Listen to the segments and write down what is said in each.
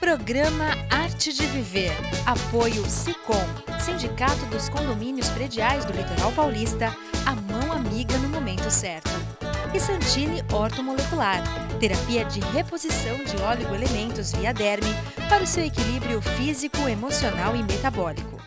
Programa Arte de Viver. Apoio Sicom, Sindicato dos Condomínios Prediais do Litoral Paulista, a mão amiga no momento certo. E Santini Ortomolecular, terapia de reposição de oligoelementos via derme para o seu equilíbrio físico, emocional e metabólico.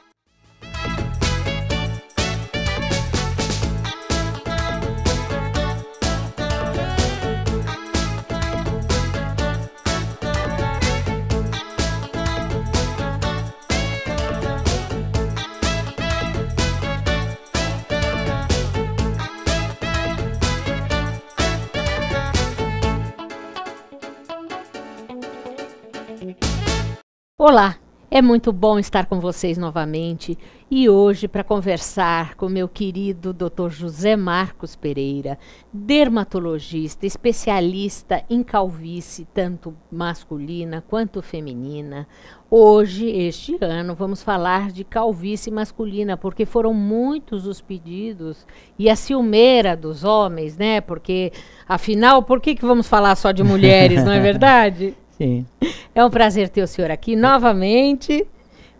Olá, é muito bom estar com vocês novamente e hoje para conversar com meu querido Dr. José Marcos Pereira, dermatologista, especialista em calvície, tanto masculina quanto feminina. Hoje, este ano, vamos falar de calvície masculina, porque foram muitos os pedidos e a ciumeira dos homens, né? Porque, afinal, por que vamos falar só de mulheres, não é verdade? Sim. É um prazer ter o senhor aqui novamente.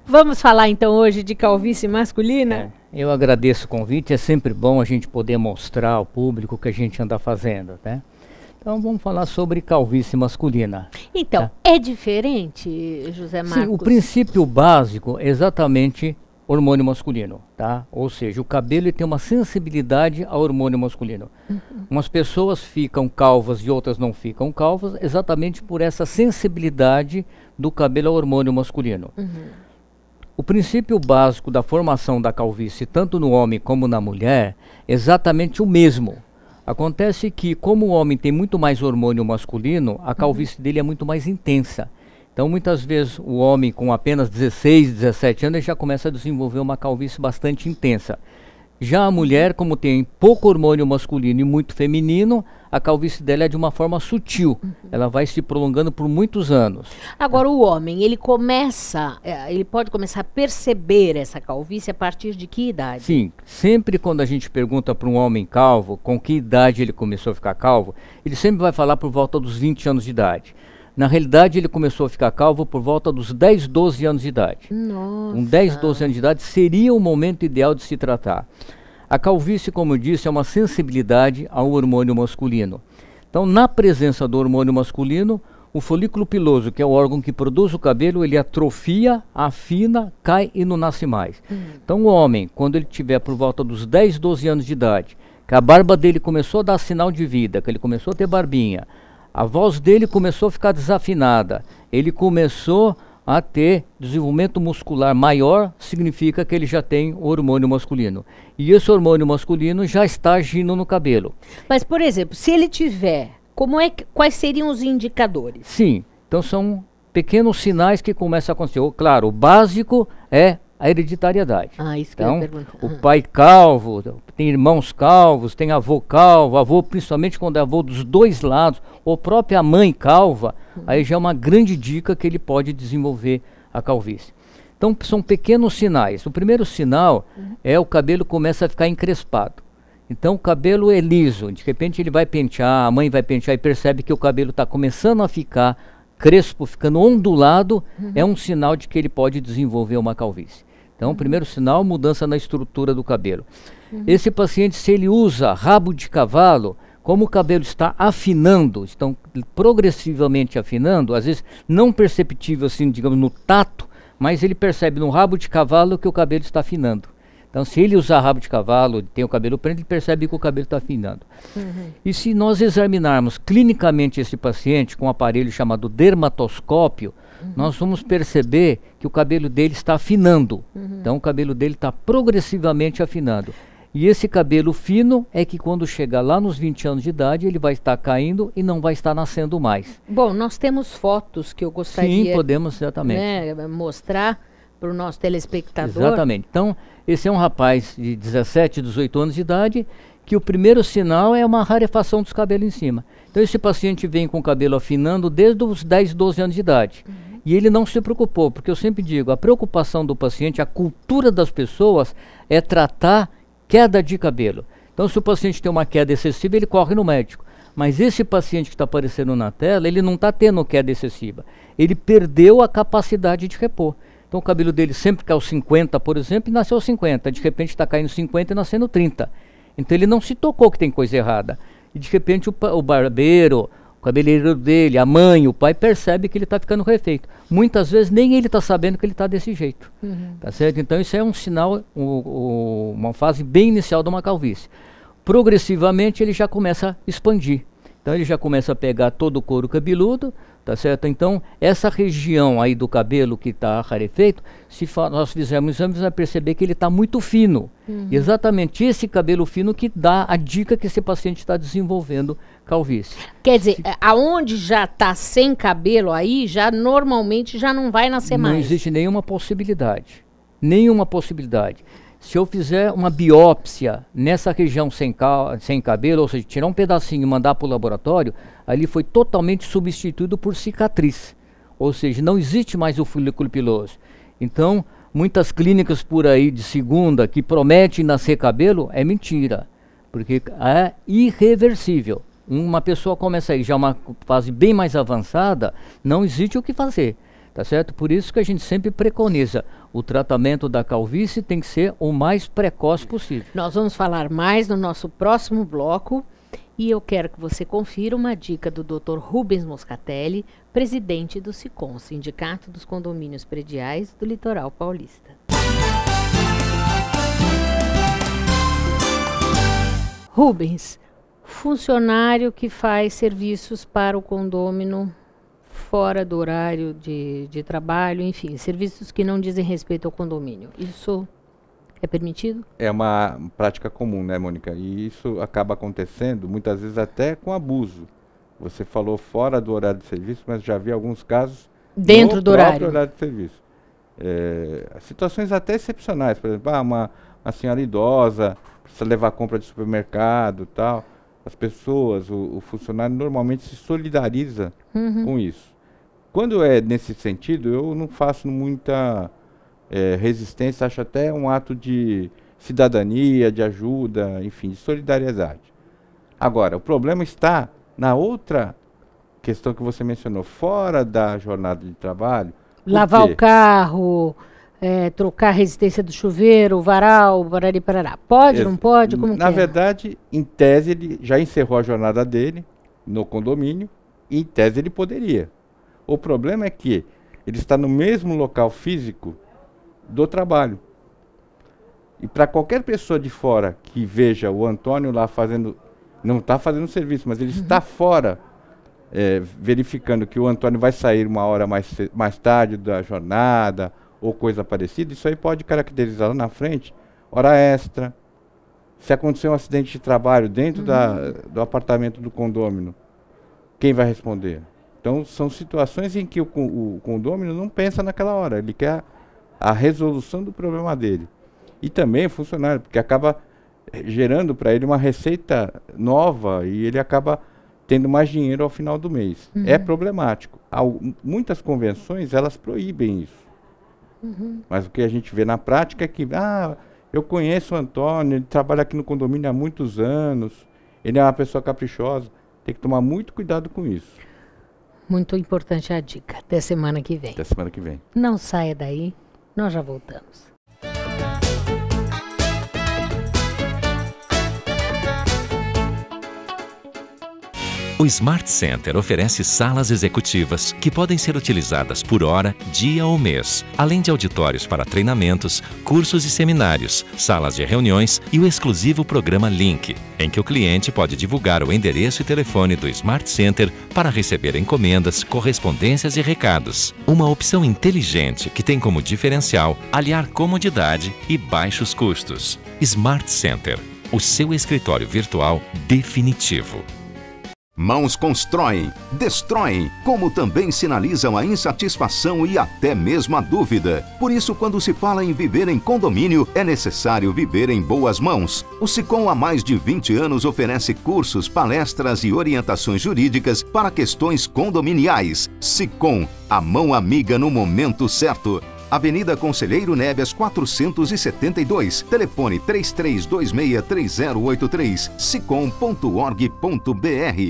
Vamos falar então hoje de calvície masculina? Eu agradeço o convite, é sempre bom a gente poder mostrar ao público o que a gente anda fazendo, né? Então vamos falar sobre calvície masculina. Então, é diferente, José Marcos? Sim, o princípio básico é exatamente hormônio masculino, tá? Ou seja, o cabelo ele tem uma sensibilidade ao hormônio masculino. Umas pessoas ficam calvas e outras não ficam calvas, exatamente por essa sensibilidade do cabelo ao hormônio masculino. O princípio básico da formação da calvície, tanto no homem como na mulher, é exatamente o mesmo. Acontece que, como o homem tem muito mais hormônio masculino, a calvície dele é muito mais intensa. Então, muitas vezes, o homem com apenas 16, 17 anos, ele já começa a desenvolver uma calvície bastante intensa. Já a mulher, como tem pouco hormônio masculino e muito feminino, a calvície dela é de uma forma sutil. Ela vai se prolongando por muitos anos. Agora, o homem, ele pode começar a perceber essa calvície a partir de que idade? Sim, sempre quando a gente pergunta para um homem calvo, com que idade ele começou a ficar calvo, ele sempre vai falar por volta dos 20 anos de idade. Na realidade, ele começou a ficar calvo por volta dos 10, 12 anos de idade. Nossa. Com 10, 12 anos de idade seria o momento ideal de se tratar. A calvície, como eu disse, é uma sensibilidade ao hormônio masculino. Então, na presença do hormônio masculino, o folículo piloso, que é o órgão que produz o cabelo, ele atrofia, afina, cai e não nasce mais. Então, o homem, quando ele tiver por volta dos 10, 12 anos de idade, que a barba dele começou a dar sinal de vida, que ele começou a ter barbinha, a voz dele começou a ficar desafinada, ele começou a ter desenvolvimento muscular maior, significa que ele já tem o hormônio masculino. E esse hormônio masculino já está agindo no cabelo. Mas, por exemplo, se ele tiver, quais seriam os indicadores? Sim, então são pequenos sinais que começam a acontecer. Claro, o básico é a hereditariedade. Isso que eu ia perguntar. O pai calvo, tem irmãos calvos, tem avô calvo, avô principalmente quando é avô dos dois lados, ou própria mãe calva, aí já é uma grande dica que ele pode desenvolver a calvície. Então são pequenos sinais. O primeiro sinal é o cabelo começa a ficar encrespado. Então o cabelo é liso, de repente ele vai pentear, a mãe vai pentear e percebe que o cabelo está começando a ficar crespo, ficando ondulado, é um sinal de que ele pode desenvolver uma calvície. Então, o primeiro sinal, mudança na estrutura do cabelo. Esse paciente, se ele usa rabo de cavalo, como o cabelo está afinando, estão progressivamente afinando, às vezes não perceptível assim, digamos, no tato, mas ele percebe no rabo de cavalo que o cabelo está afinando. Então, se ele usar rabo de cavalo, tem o cabelo preto, ele percebe que o cabelo está afinando. E se nós examinarmos clinicamente esse paciente com um aparelho chamado dermatoscópio, nós vamos perceber que o cabelo dele está afinando. Então, o cabelo dele está progressivamente afinando. E esse cabelo fino é que quando chegar lá nos 20 anos de idade, ele vai estar caindo e não vai estar nascendo mais. Bom, nós temos fotos que eu gostaria Sim, podemos exatamente mostrar para o nosso telespectador. Exatamente. Então, esse é um rapaz de 17, 18 anos de idade, que o primeiro sinal é uma rarefação dos cabelos em cima. Então, esse paciente vem com o cabelo afinando desde os 10, 12 anos de idade. E ele não se preocupou, porque eu sempre digo, a preocupação do paciente, a cultura das pessoas é tratar queda de cabelo. Então, se o paciente tem uma queda excessiva, ele corre no médico. Mas esse paciente que está aparecendo na tela, ele não está tendo queda excessiva. Ele perdeu a capacidade de repor. Então o cabelo dele sempre caiu 50, por exemplo, e nasceu 50. De repente está caindo 50 e nascendo 30. Então ele não se tocou que tem coisa errada. E de repente o barbeiro, o cabeleireiro dele, a mãe, o pai percebe que ele está ficando refeito. Muitas vezes nem ele está sabendo que ele está desse jeito. Tá certo? Então isso é um sinal, uma fase bem inicial de uma calvície. Progressivamente ele já começa a expandir. Então ele já começa a pegar todo o couro cabeludo, tá certo? Então essa região aí do cabelo que está rarefeito, se nós fizermos exames, vai perceber que ele está muito fino. Exatamente esse cabelo fino que dá a dica que esse paciente está desenvolvendo calvície. Quer dizer, aonde já está sem cabelo aí, já normalmente já não vai nascer mais. Não existe nenhuma possibilidade. Nenhuma possibilidade. Se eu fizer uma biópsia nessa região sem cabelo, ou seja, tirar um pedacinho e mandar para o laboratório, ali foi totalmente substituído por cicatriz. Ou seja, não existe mais o folículo piloso. Então, muitas clínicas por aí de segunda que prometem nascer cabelo, é mentira. Porque é irreversível. Uma pessoa começa aí já uma fase bem mais avançada, não existe o que fazer. Tá certo? Por isso que a gente sempre preconiza o tratamento da calvície tem que ser o mais precoce possível. Nós vamos falar mais no nosso próximo bloco e eu quero que você confira uma dica do Dr. Rubens Moscatelli, presidente do SICOM, Sindicato dos Condomínios Prediais do Litoral Paulista. Rubens, funcionário que faz serviços para o condômino fora do horário de trabalho, enfim, serviços que não dizem respeito ao condomínio. Isso é permitido? É uma prática comum, né, Mônica? E isso acaba acontecendo, muitas vezes até com abuso. Você falou fora do horário de serviço, mas já vi alguns casos dentro do horário de serviço. Situações até excepcionais, por exemplo, uma senhora idosa, precisa levar compra de supermercado e tal. As pessoas, o funcionário normalmente se solidariza com isso. Quando é nesse sentido, eu não faço muita resistência, acho até um ato de cidadania, de ajuda, enfim, de solidariedade. Agora, o problema está na outra questão que você mencionou, fora da jornada de trabalho. Lavar o carro, trocar a resistência do chuveiro, o varal, barari parará. Pode, não pode? Como na verdade, em tese, ele já encerrou a jornada dele no condomínio, e em tese ele poderia. O problema é que ele está no mesmo local físico do trabalho. E para qualquer pessoa de fora que veja o Antônio lá fazendo, não está fazendo serviço, mas ele está fora, verificando que o Antônio vai sair uma hora mais tarde da jornada, ou coisa parecida, isso aí pode caracterizar lá na frente hora extra. Se acontecer um acidente de trabalho dentro do apartamento do condômino, quem vai responder? Então, são situações em que o condômino não pensa naquela hora, ele quer a resolução do problema dele. E também o funcionário, porque acaba gerando para ele uma receita nova e ele acaba tendo mais dinheiro ao final do mês. É problemático. Muitas convenções, elas proíbem isso. Mas o que a gente vê na prática é que, eu conheço o Antônio, ele trabalha aqui no condomínio há muitos anos, ele é uma pessoa caprichosa, tem que tomar muito cuidado com isso. Muito importante a dica. Até semana que vem. Até semana que vem. Não saia daí, nós já voltamos. O Smart Center oferece salas executivas que podem ser utilizadas por hora, dia ou mês, além de auditórios para treinamentos, cursos e seminários, salas de reuniões e o exclusivo programa Link, em que o cliente pode divulgar o endereço e telefone do Smart Center para receber encomendas, correspondências e recados. Uma opção inteligente que tem como diferencial aliar comodidade e baixos custos. Smart Center, o seu escritório virtual definitivo. Mãos constroem, destroem, como também sinalizam a insatisfação e até mesmo a dúvida. Por isso, quando se fala em viver em condomínio, é necessário viver em boas mãos. O SICOM há mais de 20 anos oferece cursos, palestras e orientações jurídicas para questões condominiais. SICOM, a mão amiga no momento certo. Avenida Conselheiro Neves 472, telefone 33263083, sicom.org.br.